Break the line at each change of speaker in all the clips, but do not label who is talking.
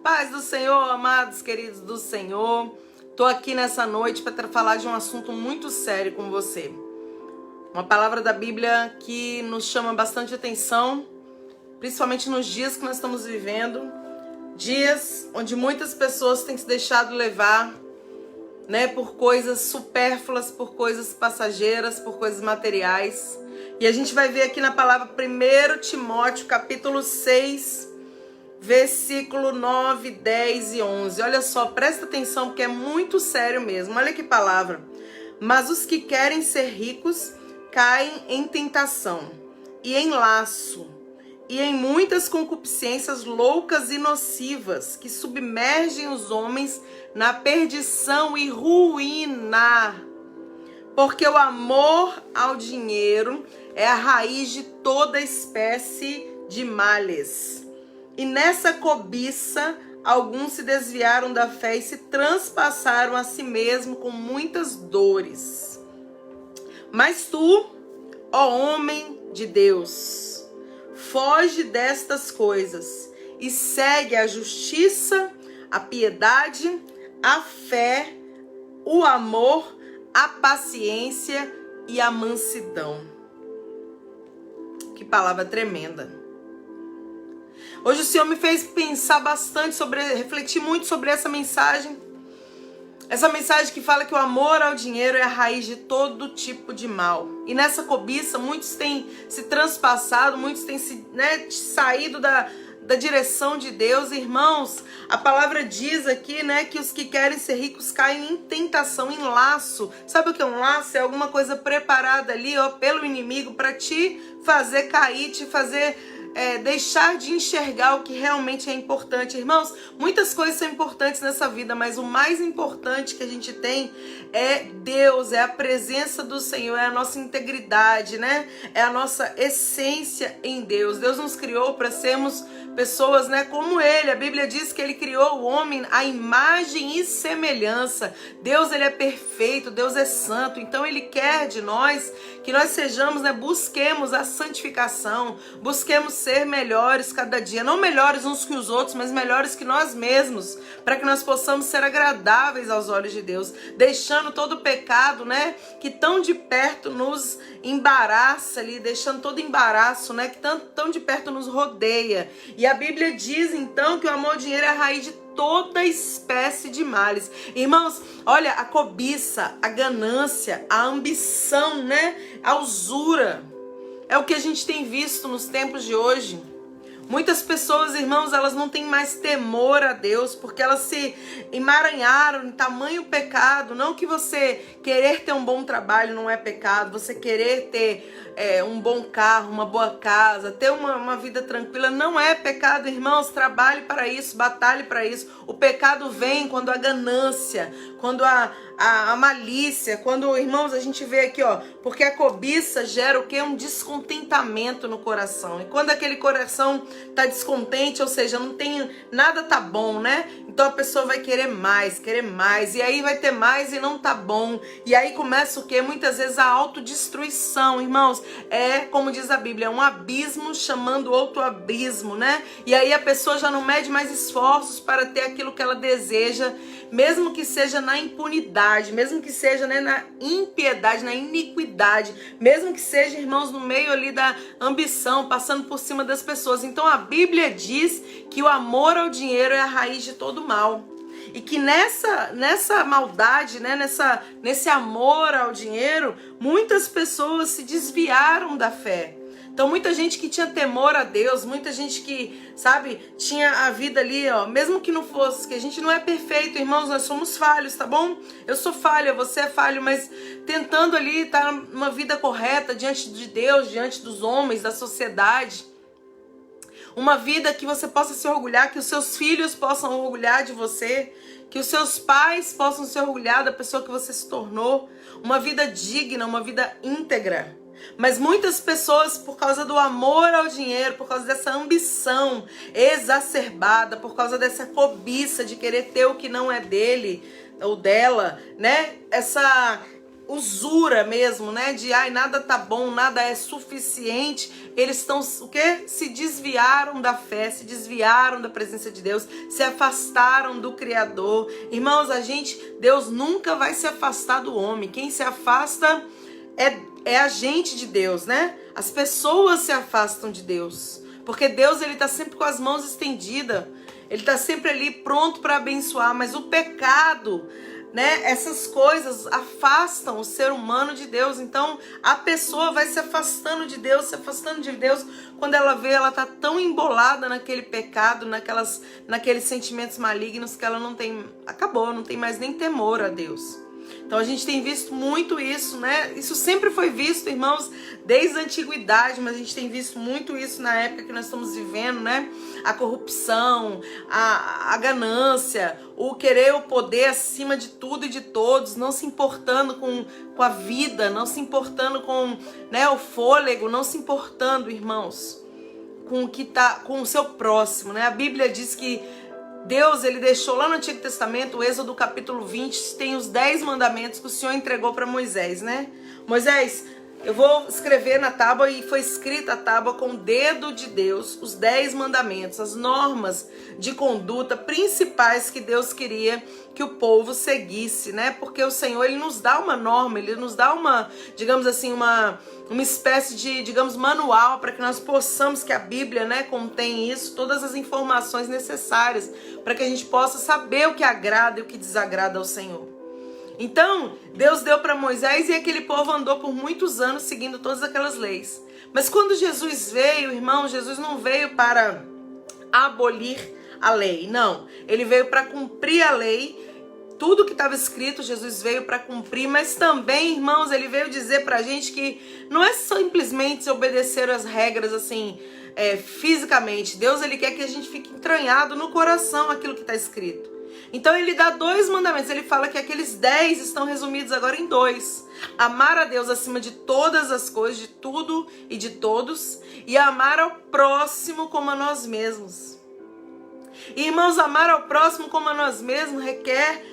Paz do Senhor, amados, queridos do Senhor. Tô aqui nessa noite para falar de um assunto muito sério com você. Uma palavra da Bíblia que nos chama bastante atenção, principalmente nos dias que nós estamos vivendo. Dias onde muitas pessoas têm se deixado levar, por coisas supérfluas, por coisas passageiras, por coisas materiais. E a gente vai ver aqui na palavra 1 Timóteo, capítulo 6, versículo 9, 10 e 11. Olha só, presta atenção porque é muito sério mesmo. Olha que palavra. Mas os que querem ser ricos caem em tentação e em laço e em muitas concupiscências loucas e nocivas que submergem os homens na perdição e ruína. Porque o amor ao dinheiro é a raiz de toda espécie de males. E nessa cobiça, alguns se desviaram da fé e se transpassaram a si mesmo com muitas dores. Mas tu, ó homem de Deus, foge destas coisas e segue a justiça, a piedade, a fé, o amor, a paciência e a mansidão. Que palavra tremenda. Hoje o Senhor me fez pensar bastante refletir muito sobre essa mensagem. Essa mensagem que fala que o amor ao dinheiro é a raiz de todo tipo de mal. E nessa cobiça, muitos têm se transpassado, muitos têm saído da direção de Deus. Irmãos, a palavra diz aqui, que os que querem ser ricos caem em tentação, em laço. Sabe o que é um laço? É alguma coisa preparada ali, pelo inimigo para te fazer cair, te fazer deixar de enxergar o que realmente é importante. Irmãos, muitas coisas são importantes nessa vida, mas o mais importante que a gente tem é Deus, é a presença do Senhor, é a nossa integridade, é a nossa essência em Deus. Deus nos criou para sermos pessoas, como Ele. A Bíblia diz que Ele criou o homem à imagem e semelhança. Deus, Ele é perfeito, Deus é santo, então Ele quer de nós que nós sejamos, busquemos a santificação, busquemos ser melhores cada dia, não melhores uns que os outros, mas melhores que nós mesmos, para que nós possamos ser agradáveis aos olhos de Deus, deixando todo o pecado, que tão de perto nos embaraça ali, deixando todo embaraço, que tão de perto nos rodeia. E a Bíblia diz então que o amor ao dinheiro é a raiz de toda espécie de males. Irmãos, olha, a cobiça, a ganância, a ambição, a usura, é o que a gente tem visto nos tempos de hoje. Muitas pessoas, irmãos, elas não têm mais temor a Deus, porque elas se emaranharam em tamanho pecado. Não que você querer ter um bom trabalho não é pecado, você querer ter um bom carro, uma boa casa, ter uma vida tranquila não é pecado, irmãos. Trabalhe para isso, batalhe para isso. O pecado vem quando a ganância, quando a malícia, quando, irmãos, a gente vê aqui, porque a cobiça gera o quê? Um descontentamento no coração. E quando aquele coração tá descontente, ou seja, não tem nada, tá bom, então a pessoa vai querer mais, e aí vai ter mais e não tá bom. E aí começa o quê? Muitas vezes a autodestruição, irmãos. É, como diz a Bíblia, um abismo chamando outro abismo, E aí a pessoa já não mede mais esforços para ter aquilo que ela deseja, mesmo que seja na impunidade, mesmo que seja na impiedade, na iniquidade, mesmo que seja, irmãos, no meio ali da ambição, passando por cima das pessoas. Então a Bíblia diz que o amor ao dinheiro é a raiz de todo mal. E que nessa maldade, nesse amor ao dinheiro, muitas pessoas se desviaram da fé. Então muita gente que tinha temor a Deus, muita gente que, tinha a vida ali, mesmo que não fosse, que a gente não é perfeito, irmãos, nós somos falhos, tá bom? Eu sou falha, você é falho, mas tentando ali estar numa vida correta diante de Deus, diante dos homens, da sociedade. Uma vida que você possa se orgulhar, que os seus filhos possam orgulhar de você, que os seus pais possam se orgulhar da pessoa que você se tornou. Uma vida digna, uma vida íntegra. Mas muitas pessoas, por causa do amor ao dinheiro, por causa dessa ambição exacerbada, por causa dessa cobiça de querer ter o que não é dele ou dela, usura mesmo, né? De ai, nada tá bom, nada é suficiente. Eles estão o quê? Se desviaram da fé, se desviaram da presença de Deus, se afastaram do Criador. Irmãos, Deus nunca vai se afastar do homem. Quem se afasta é a gente de Deus, né? As pessoas se afastam de Deus, porque Deus, ele tá sempre com as mãos estendidas. Ele tá sempre ali pronto para abençoar, mas o pecado, né? Essas coisas afastam o ser humano de Deus. Então a pessoa vai se afastando de Deus, quando ela vê, ela tá tão embolada naquele pecado, naqueles sentimentos malignos, que ela não tem mais nem temor a Deus. Então a gente tem visto muito isso, né? Isso sempre foi visto, irmãos, desde a antiguidade, mas a gente tem visto muito isso na época que nós estamos vivendo, né? A corrupção, a ganância, o querer o poder acima de tudo e de todos, não se importando com a vida, não se importando com, né, o fôlego, não se importando, irmãos, com o seu próximo, né? A Bíblia diz que Deus, ele deixou lá no Antigo Testamento, o Êxodo capítulo 20, tem os 10 mandamentos que o Senhor entregou para Moisés, né? Moisés, eu vou escrever na tábua, e foi escrita a tábua com o dedo de Deus, os 10 mandamentos, as normas de conduta principais que Deus queria que o povo seguisse, né? Porque o Senhor, ele nos dá uma norma, ele nos dá uma, digamos assim, uma espécie de, digamos, manual para que nós possamos, que a Bíblia, né, contém isso, todas as informações necessárias para que a gente possa saber o que agrada e o que desagrada ao Senhor. Então, Deus deu para Moisés, e aquele povo andou por muitos anos seguindo todas aquelas leis. Mas quando Jesus veio, irmão, Jesus não veio para abolir a lei, não. Ele veio para cumprir a lei. Tudo que estava escrito, Jesus veio para cumprir, mas também, irmãos, ele veio dizer para a gente que não é simplesmente obedecer as regras assim, fisicamente. Deus, ele quer que a gente fique entranhado no coração aquilo que está escrito. Então ele dá 2 mandamentos, ele fala que aqueles 10 estão resumidos agora em 2. Amar a Deus acima de todas as coisas, de tudo e de todos, e amar ao próximo como a nós mesmos. E, irmãos, amar ao próximo como a nós mesmos requer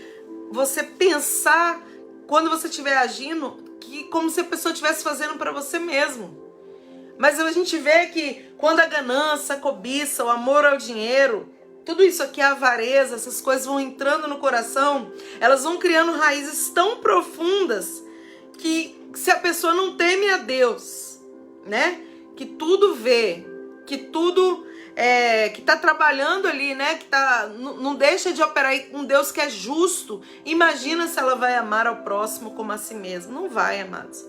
você pensar, quando você estiver agindo, que como se a pessoa estivesse fazendo para você mesmo. Mas a gente vê que quando a ganância, a cobiça, o amor ao dinheiro, tudo isso aqui, a avareza, essas coisas vão entrando no coração, elas vão criando raízes tão profundas que, se a pessoa não teme a Deus, né? Que tudo vê, que tudo que tá trabalhando ali, né? Que não deixa de operar com Deus, que é justo. Imagina se ela vai amar ao próximo como a si mesma. Não vai, amados.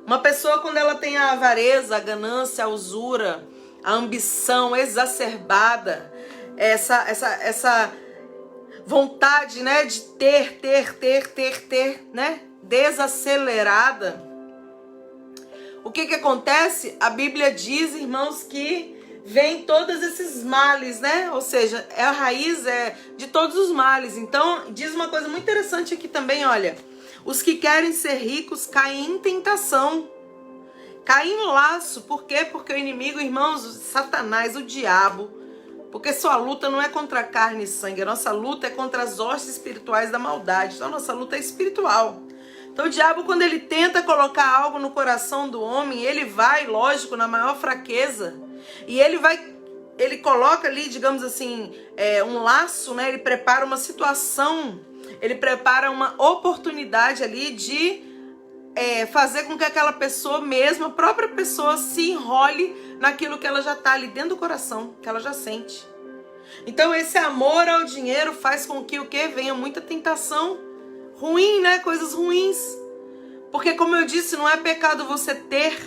Uma pessoa, quando ela tem a avareza, a ganância, a usura, a ambição exacerbada, essa vontade, né, de ter, né, desacelerada, o que acontece? A Bíblia diz, irmãos, que vem todos esses males, né? Ou seja, a raiz de todos os males. Então, diz uma coisa muito interessante aqui também, olha. Os que querem ser ricos caem em tentação, caem em laço. Por quê? Porque o inimigo, irmãos, Satanás, o diabo, porque sua luta não é contra a carne e sangue, a nossa luta é contra as hostes espirituais da maldade. Então a nossa luta é espiritual. Então o diabo, quando ele tenta colocar algo no coração do homem, ele vai, lógico, na maior fraqueza, e ele coloca ali, digamos assim, um laço, né? Ele prepara uma situação, ele prepara uma oportunidade ali de fazer com que aquela pessoa mesma, a própria pessoa, se enrole naquilo que ela já está ali dentro do coração, que ela já sente. Então esse amor ao dinheiro faz com que o quê? Venha muita tentação ruim, né? Coisas ruins. Porque, como eu disse, não é pecado você ter,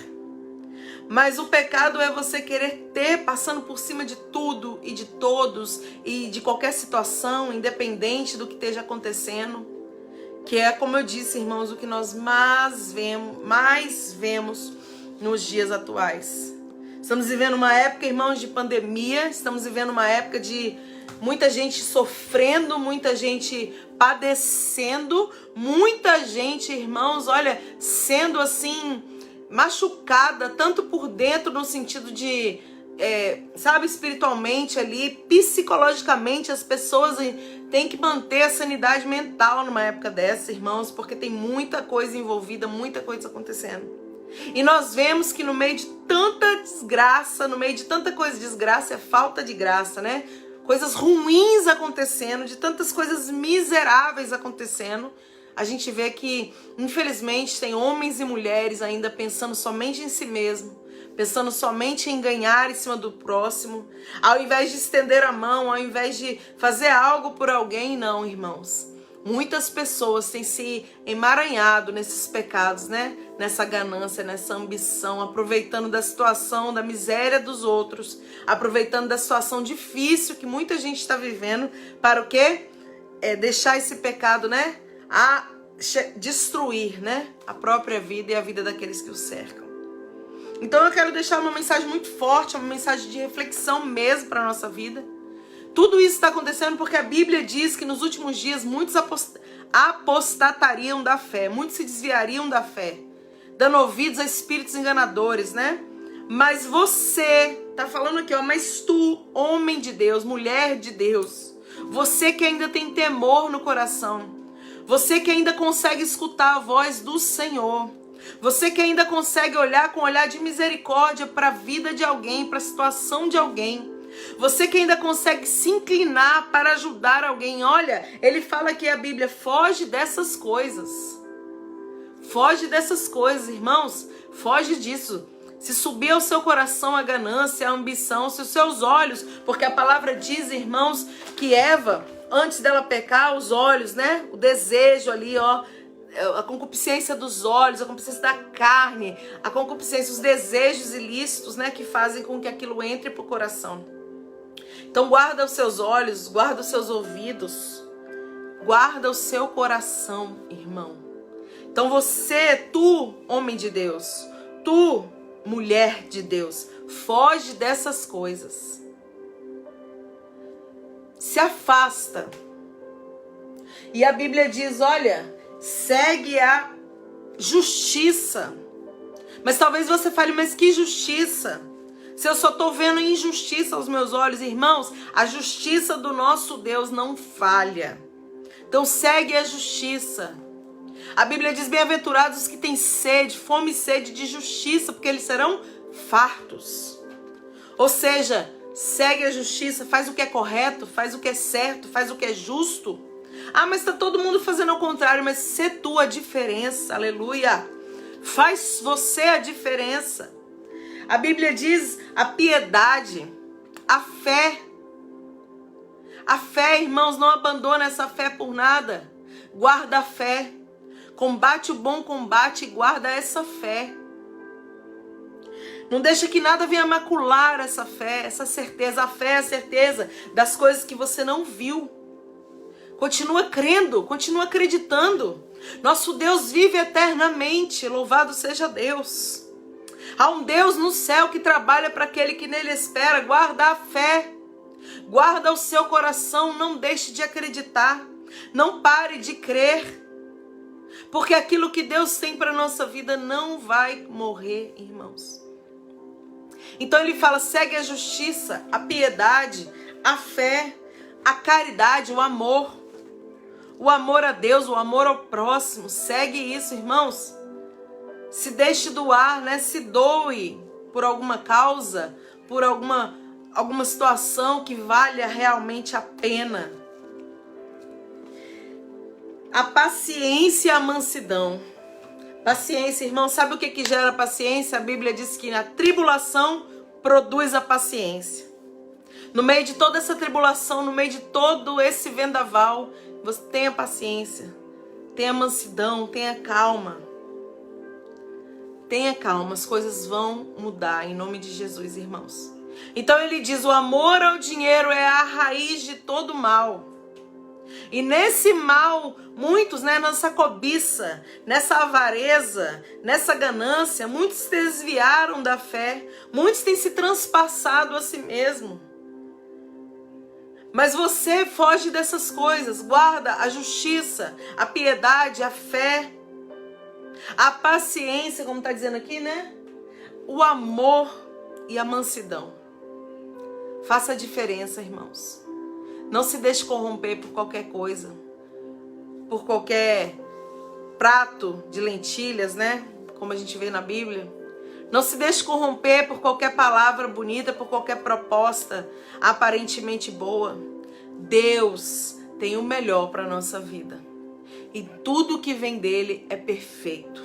mas o pecado é você querer ter, passando por cima de tudo e de todos e de qualquer situação, independente do que esteja acontecendo. Que é, como eu disse, irmãos, o que nós mais vemos nos dias atuais. Estamos vivendo uma época, irmãos, de pandemia. Estamos vivendo uma época de muita gente sofrendo, muita gente padecendo, muita gente, irmãos, olha, sendo assim, machucada, tanto por dentro, no sentido de, sabe, espiritualmente ali, psicologicamente, as pessoas tem que manter a sanidade mental numa época dessa, irmãos, porque tem muita coisa envolvida, muita coisa acontecendo. E nós vemos que no meio de tanta desgraça, no meio de tanta coisa, desgraça é falta de graça, né? Coisas ruins acontecendo, de tantas coisas miseráveis acontecendo, a gente vê que, infelizmente, tem homens e mulheres ainda pensando somente em si mesmo, pensando somente em ganhar em cima do próximo, ao invés de estender a mão, ao invés de fazer algo por alguém. Não, irmãos. Muitas pessoas têm se emaranhado nesses pecados, né? Nessa ganância, nessa ambição, aproveitando da situação, da miséria dos outros, aproveitando da situação difícil que muita gente está vivendo, para o quê? Deixar esse pecado, né? A destruir, né? A própria vida e a vida daqueles que o cercam. Então eu quero deixar uma mensagem muito forte, uma mensagem de reflexão mesmo para a nossa vida. Tudo isso está acontecendo porque a Bíblia diz que nos últimos dias muitos apostatariam da fé, muitos se desviariam da fé, dando ouvidos a espíritos enganadores, né? Mas você, tá falando aqui, ó, mas tu, homem de Deus, mulher de Deus, você que ainda tem temor no coração, você que ainda consegue escutar a voz do Senhor, você que ainda consegue olhar com um olhar de misericórdia para a vida de alguém, para a situação de alguém, você que ainda consegue se inclinar para ajudar alguém. Olha, ele fala aqui a Bíblia, foge dessas coisas. Foge dessas coisas, irmãos, foge disso. Se subir ao seu coração a ganância, a ambição, se os seus olhos, porque a palavra diz, irmãos, que Eva, antes dela pecar, os olhos, né? O desejo ali, ó, a concupiscência dos olhos, a concupiscência da carne, a concupiscência, os desejos ilícitos, né? Que fazem com que aquilo entre pro coração. Então guarda os seus olhos, guarda os seus ouvidos, guarda o seu coração, irmão. Então você, tu, homem de Deus, tu, mulher de Deus, foge dessas coisas. Se afasta. E a Bíblia diz, olha, segue a justiça. Mas talvez você fale, mas que justiça? Se eu só estou vendo injustiça aos meus olhos, irmãos, a justiça do nosso Deus não falha. Então segue a justiça. A Bíblia diz, bem-aventurados os que têm sede, fome e sede de justiça, porque eles serão fartos. Ou seja, segue a justiça, faz o que é correto, faz o que é certo, faz o que é justo. Ah, mas está todo mundo fazendo ao contrário, mas sê tu a diferença, aleluia. Faz você a diferença. A Bíblia diz a piedade, a fé. A fé, irmãos, não abandona essa fé por nada. Guarda a fé. Combate o bom combate e guarda essa fé. Não deixa que nada venha macular essa fé, essa certeza. A fé é a certeza das coisas que você não viu. Continua crendo, continua acreditando. Nosso Deus vive eternamente, louvado seja Deus. Há um Deus no céu que trabalha para aquele que nele espera. Guarda a fé, guarda o seu coração, não deixe de acreditar, não pare de crer, porque aquilo que Deus tem para a nossa vida não vai morrer, irmãos. Então ele fala, segue a justiça, a piedade, a fé, a caridade, o amor a Deus, o amor ao próximo. Segue isso, irmãos. Se deixe doar, né? Se doe por alguma causa, por alguma situação que valha realmente a pena. A paciência e a mansidão. Paciência, irmão, sabe o que gera paciência? A Bíblia diz que a tribulação produz a paciência. No meio de toda essa tribulação, no meio de todo esse vendaval, você tenha paciência, tenha mansidão, tenha calma. Tenha calma, as coisas vão mudar em nome de Jesus, irmãos. Então ele diz, o amor ao dinheiro é a raiz de todo mal. E nesse mal, muitos, né, nessa cobiça, nessa avareza, nessa ganância, muitos se desviaram da fé, muitos têm se transpassado a si mesmo. Mas você foge dessas coisas, guarda a justiça, a piedade, a fé, a paciência, como está dizendo aqui, né? O amor e a mansidão. Faça a diferença, irmãos. Não se deixe corromper por qualquer coisa, por qualquer prato de lentilhas, né? Como a gente vê na Bíblia. Não se deixe corromper por qualquer palavra bonita, por qualquer proposta aparentemente boa. Deus tem o melhor para a nossa vida. E tudo que vem dele é perfeito.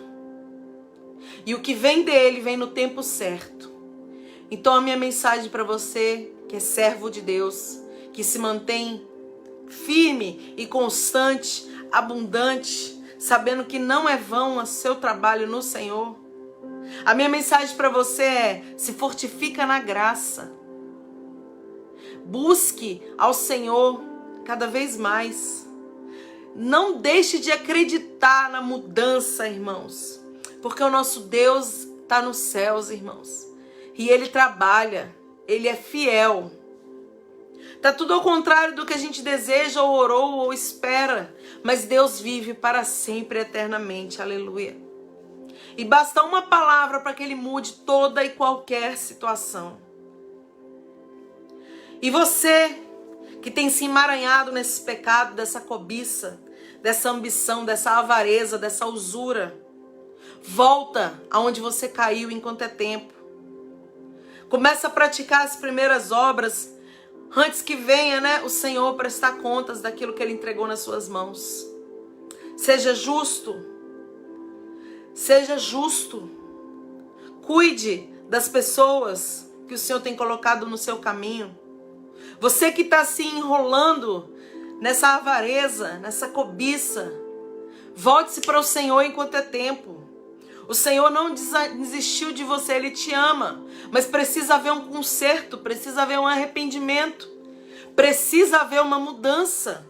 E o que vem dele vem no tempo certo. Então a minha mensagem para você, que é servo de Deus, que se mantém firme e constante, abundante, sabendo que não é vão o seu trabalho no Senhor. A minha mensagem para você é: se fortifica na graça. Busque ao Senhor cada vez mais. Não deixe de acreditar na mudança, irmãos. Porque o nosso Deus está nos céus, irmãos. E Ele trabalha, Ele é fiel. Tá tudo ao contrário do que a gente deseja, ou orou, ou espera. Mas Deus vive para sempre, eternamente. Aleluia. E basta uma palavra para que Ele mude toda e qualquer situação. E você que tem se emaranhado nesse pecado, dessa cobiça, dessa ambição, dessa avareza, dessa usura, volta aonde você caiu enquanto é tempo. Começa a praticar as primeiras obras antes que venha, né, o Senhor prestar contas daquilo que Ele entregou nas suas mãos. Seja justo. Seja justo. Cuide das pessoas que o Senhor tem colocado no seu caminho. Você que está se enrolando nessa avareza, nessa cobiça, volte-se para o Senhor enquanto é tempo. O Senhor não desistiu de você, Ele te ama. Mas precisa haver um conserto, precisa haver um arrependimento, precisa haver uma mudança.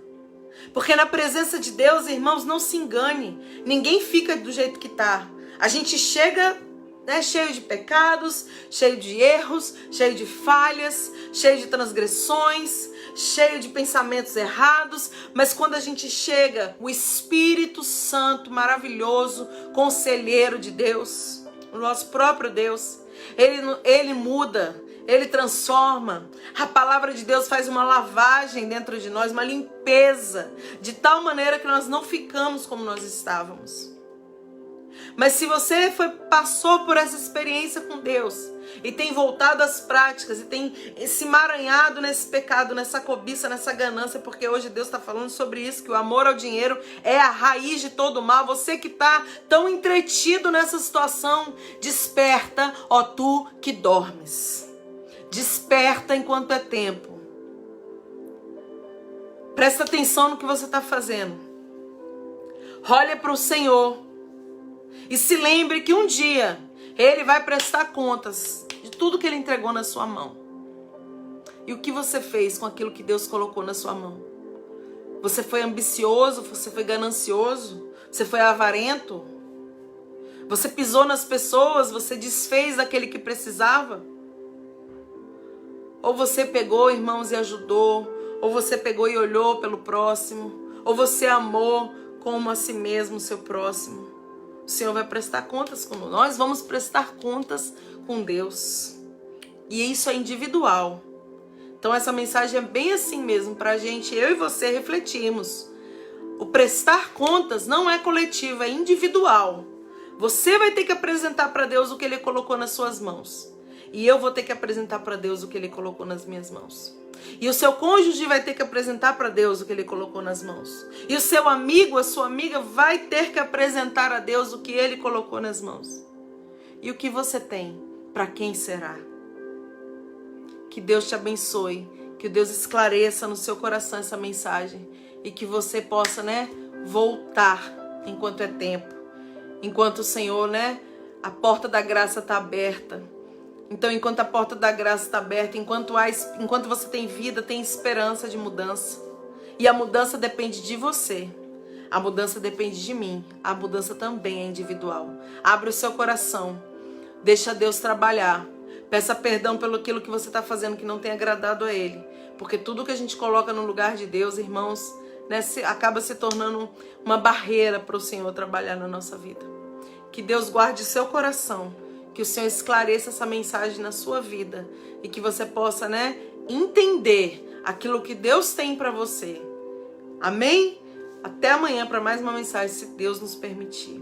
Porque na presença de Deus, irmãos, não se engane. Ninguém fica do jeito que está. A gente chega, né, cheio de pecados, cheio de erros, cheio de falhas, cheio de transgressões, cheio de pensamentos errados. Mas quando a gente chega, o Espírito Santo maravilhoso, conselheiro de Deus, o nosso próprio Deus, Ele muda. Ele transforma. A palavra de Deus faz uma lavagem dentro de nós, uma limpeza, de tal maneira que nós não ficamos como nós estávamos. Mas se você passou por essa experiência com Deus e tem voltado às práticas e tem se emaranhado nesse pecado, nessa cobiça, nessa ganância, porque hoje Deus está falando sobre isso, que o amor ao dinheiro é a raiz de todo o mal. Você que está tão entretido nessa situação, desperta, ó tu que dormes. Desperta enquanto é tempo. Presta atenção no que você está fazendo. Olha para o Senhor. E se lembre que um dia Ele vai prestar contas de tudo que Ele entregou na sua mão. E o que você fez com aquilo que Deus colocou na sua mão? Você foi ambicioso? Você foi ganancioso? Você foi avarento? Você pisou nas pessoas? Você desfez aquele que precisava? Ou você pegou, irmãos, e ajudou? Ou você pegou e olhou pelo próximo? Ou você amou como a si mesmo o seu próximo? O Senhor vai prestar contas com nós. Nós vamos prestar contas com Deus. E isso é individual. Então essa mensagem é bem assim mesmo, para a gente, eu e você, refletirmos. O prestar contas não é coletivo, é individual. Você vai ter que apresentar para Deus o que Ele colocou nas suas mãos. E eu vou ter que apresentar para Deus o que Ele colocou nas minhas mãos. E o seu cônjuge vai ter que apresentar para Deus o que Ele colocou nas mãos. E o seu amigo, a sua amiga vai ter que apresentar a Deus o que Ele colocou nas mãos. E o que você tem, para quem será? Que Deus te abençoe, que Deus esclareça no seu coração essa mensagem e que você possa, né, voltar enquanto é tempo. Enquanto o Senhor, né, a porta da graça está aberta. Então, enquanto a porta da graça está aberta, enquanto você tem vida, tem esperança de mudança. E a mudança depende de você. A mudança depende de mim. A mudança também é individual. Abre o seu coração. Deixa Deus trabalhar. Peça perdão pelo aquilo que você está fazendo que não tem agradado a Ele. Porque tudo que a gente coloca no lugar de Deus, irmãos, né, acaba se tornando uma barreira para o Senhor trabalhar na nossa vida. Que Deus guarde o seu coração. Que o Senhor esclareça essa mensagem na sua vida. E que você possa, né, entender aquilo que Deus tem para você. Amém? Até amanhã para mais uma mensagem, se Deus nos permitir.